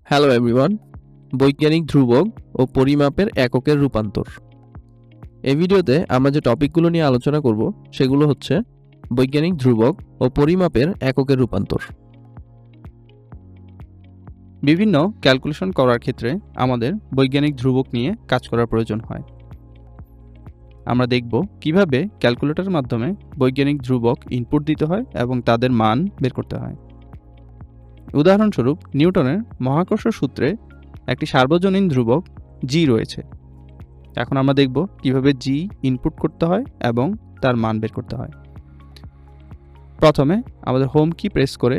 Hello everyone, বৈজ্ঞানিক ধ্রুবক ও পরিমাপের এককের রূপান্তর। এই ভিডিওতে আমরা যে টপিকগুলো নিয়ে আলোচনা করব সেগুলো হচ্ছে বৈজ্ঞানিক ধ্রুবক ও পরিমাপের এককের রূপান্তর। বিভিন্ন ক্যালকুলেশন করার ক্ষেত্রে আমাদের বৈজ্ঞানিক ধ্রুবক নিয়ে কাজ করার প্রয়োজন হয়। আমরা দেখব কিভাবে ক্যালকুলেটরের মাধ্যমে বৈজ্ঞানিক ধ্রুবক ইনপুট দিতে হয় এবং তাদের মান বের করতে হয়। উদাহরণস্বরূপ নিউটনের মহাকর্ষ সূত্রে একটি সার্বজনীন ধ্রুবক জি রয়েছে। এখন আমরা দেখব কিভাবে জি ইনপুট করতে হয় এবং তার মান বের করতে হয়। প্রথমে আমাদের হোম কি প্রেস করে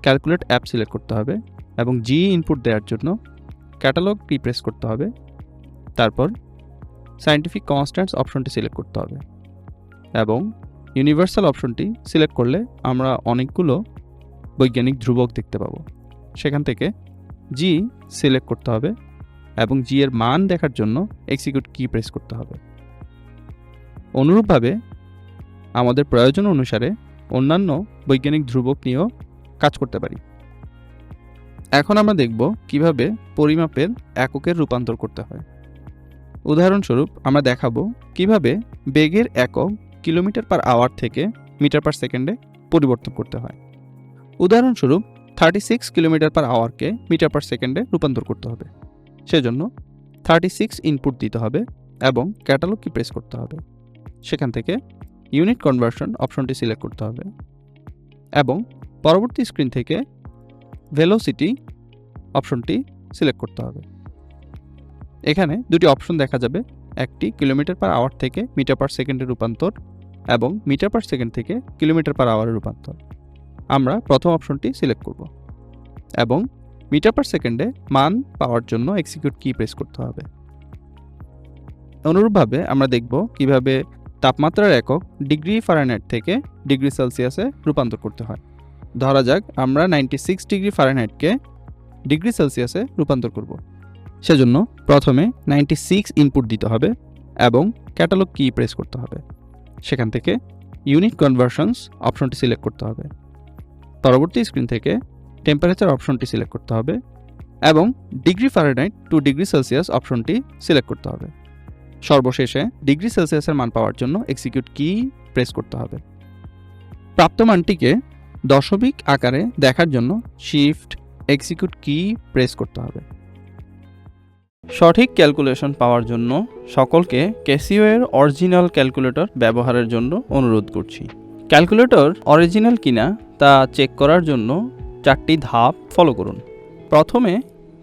ক্যালকুলেট অ্যাপ সিলেক্ট করতে হবে এবং জি ইনপুট দেওয়ার জন্য ক্যাটালগ কি প্রেস করতে হবে। তারপর সায়েন্টিফিক কনস্ট্যান্টস অপশনটি সিলেক্ট করতে হবে এবং ইউনিভার্সাল অপশনটি সিলেক্ট করলে আমরা অনেকগুলো বৈজ্ঞানিক ধ্রুবক দেখতে পাবো। সেখান থেকে জি সিলেক্ট করতে হবে এবং জি এর মান দেখার জন্য এক্সিকিউট কি প্রেস করতে হবে। অনুরূপভাবে আমাদের প্রয়োজন অনুসারে অন্যান্য বৈজ্ঞানিক ধ্রুবক নিয়েও কাজ করতে পারি। এখন আমরা দেখব কিভাবে পরিমাপের এককের রূপান্তর করতে হয়। উদাহরণস্বরূপ আমরা দেখাবো কিভাবে বেগের একক কিলোমিটার পার আওয়ার থেকে মিটার পার সেকেন্ডে পরিবর্তন করতে হয়। উদাহরণস্বরূপ 36 কিলোমিটার পার আওয়ারকে মিটার পার সেকেন্ডে রূপান্তর করতে হবে। সেজন্য 36 ইনপুট দিতে হবে এবং ক্যাটালগ কি প্রেস করতে হবে। সেখান থেকে ইউনিট কনভার্সন অপশনটি সিলেক্ট করতে হবে এবং পরবর্তী স্ক্রিন থেকে ভেলোসিটি অপশনটি সিলেক্ট করতে হবে। এখানে দুটি অপশন দেখা যাবে, একটি কিলোমিটার পার আওয়ার থেকে মিটার পার সেকেন্ডের রূপান্তর এবং মিটার পার সেকেন্ড থেকে কিলোমিটার পার আওয়ারের রূপান্তর। আমরা প্রথম অপশনটি সিলেক্ট করব এবং মিটার পার সেকেন্ডে মান পাওয়ার জন্য এক্সিকিউট কি প্রেস করতে হবে। অনুরূপভাবে আমরা দেখব কিভাবে তাপমাত্রার একক ডিগ্রি ফারেনহাইট থেকে ডিগ্রি সেলসিয়াসে রূপান্তর করতে হয়। ধরা যাক আমরা 96 ডিগ্রি ফারেনহাইটকে ডিগ্রি সেলসিয়াসে রূপান্তর করব। সেজন্য প্রথমে 96 ইনপুট দিতে হবে এবং ক্যাটালগ কি প্রেস করতে হবে। সেখান থেকে ইউনিট কনভার্সনস অপশনটি সিলেক্ট করতে হবে। পরবর্তী স্ক্রিন থেকে টেম্পারেচার অপশনটি সিলেক্ট করতে হবে এবং degree Fahrenheit to degree Celsius অপশনটি সিলেক্ট করতে হবে। সর্বশেষে ডিগ্রি সেলসিয়াসের মান পাওয়ার জন্য এক্সিকিউট কি প্রেস করতে হবে। প্রাপ্ত মানটিকে দশমিক আকারে দেখার জন্য শিফট এক্সিকিউট কি প্রেস করতে হবে। সঠিক ক্যালকুলেশন পাওয়ার জন্য সকলকে ক্যাসিও এর অরিজিনাল ক্যালকুলেটর ব্যবহারের জন্য অনুরোধ করছি। ক্যালকুলেটর অরিজিনাল কিনা তা চেক করার জন্য 4টি ধাপ ফলো করুন। প্রথমে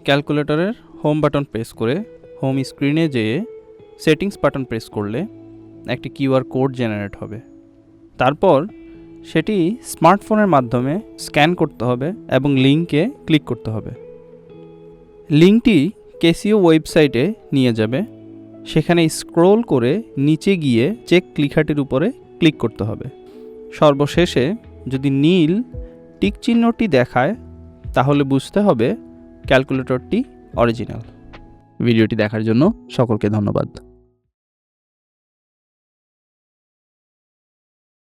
ক্যালকুলেটরের হোম বাটন প্রেস করে হোম স্ক্রিনে যেয়ে সেটিংস বাটন প্রেস করলে একটি কিউআর কোড জেনারেট হবে। তারপর সেটি স্মার্টফোনের মাধ্যমে স্ক্যান করতে হবে এবং লিঙ্কে ক্লিক করতে হবে। লিঙ্কটি ক্যাসিও ওয়েবসাইটে নিয়ে যাবে। সেখানে স্ক্রল করে নিচে গিয়ে চেক লেখাটির উপরে ক্লিক করতে হবে। সর্বশেষে যদি নীল টিক চিহ্নটি দেখায় তাহলে বুঝতে হবে ক্যালকুলেটরটি অরিজিনাল। ভিডিওটি দেখার জন্য সকলকে ধন্যবাদ।